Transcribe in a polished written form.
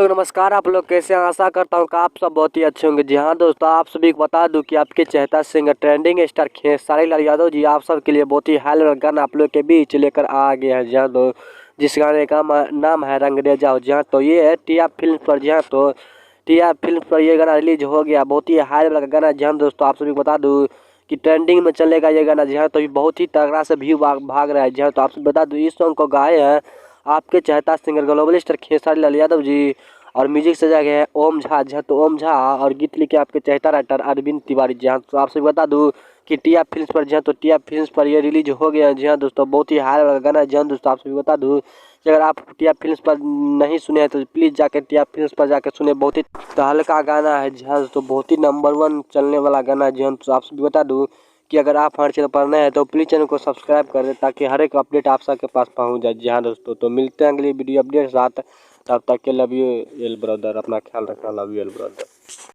लोग नमस्कार। आप लोग कैसे हैं? आशा करता हूँ कि आप सब बहुत ही अच्छे होंगे। जी हाँ दोस्तों, आप सभी को बता दूं कि आपके चहेता singer trending star Khesari Lal Yadav ji आप सब के लिए बहुत ही हाल गाना आप लोग के बीच लेकर आ गए हैं। जी हाँ जिस गाने का नाम है रंग दे जाओ। जी हाँ तो ये है टिया फिल्म पर। जी हाँ तो टिया फिल्म पर ये गाना रिलीज हो गया। बहुत ही हाई वाला गाना। जी हाँ दोस्तों, आप सभी को बता दूं कि ट्रेंडिंग में चलेगा ये गाना। जी हाँ तो ये बहुत ही तगड़ा से व्यू भाग रहा है। जी हाँ तो आप सभी बता दूं इस सॉन्ग को गाए हैं आपके चहेता singer global star Khesari Lal Yadav ji, और म्यूजिक सजा गया है ओम झा। जी हाँ तो ओम झा और गीत लिखे आपके चहेता राइटर अरविंद तिवारी। जी हाँ तो आपसे बता दूं कि टिया फिल्म्स पर। जी हाँ तो टिया फिल्म्स पर ये रिलीज हो गया है। जी हाँ दोस्तों, बहुत ही हाई वाला गाना है। जी हाँ दोस्तों, आपसे भी बता दूं कि अगर आप टिया फिल्म्स पर नहीं सुने हैं तो प्लीज़ जाके टिया फिल्म्स पर जाके सुने। बहुत ही तहलका गाना है। जी हाँ दोस्तों, बहुत ही नंबर 1 चलने वाला गाना है। जी हाँ तो आपसे भी बता दूं कि अगर आप हमारे चैनल पर नए हैं तो प्लीज़ चैनल को सब्सक्राइब कर दें ताकि हर एक अपडेट आप सबके पास पहुंच जाए। जी हाँ दोस्तों, तो मिलते हैं अगली वीडियो अपडेट साथ। तब तक के लव यू एल ब्रदर, अपना ख्याल रखना। Love U L brother.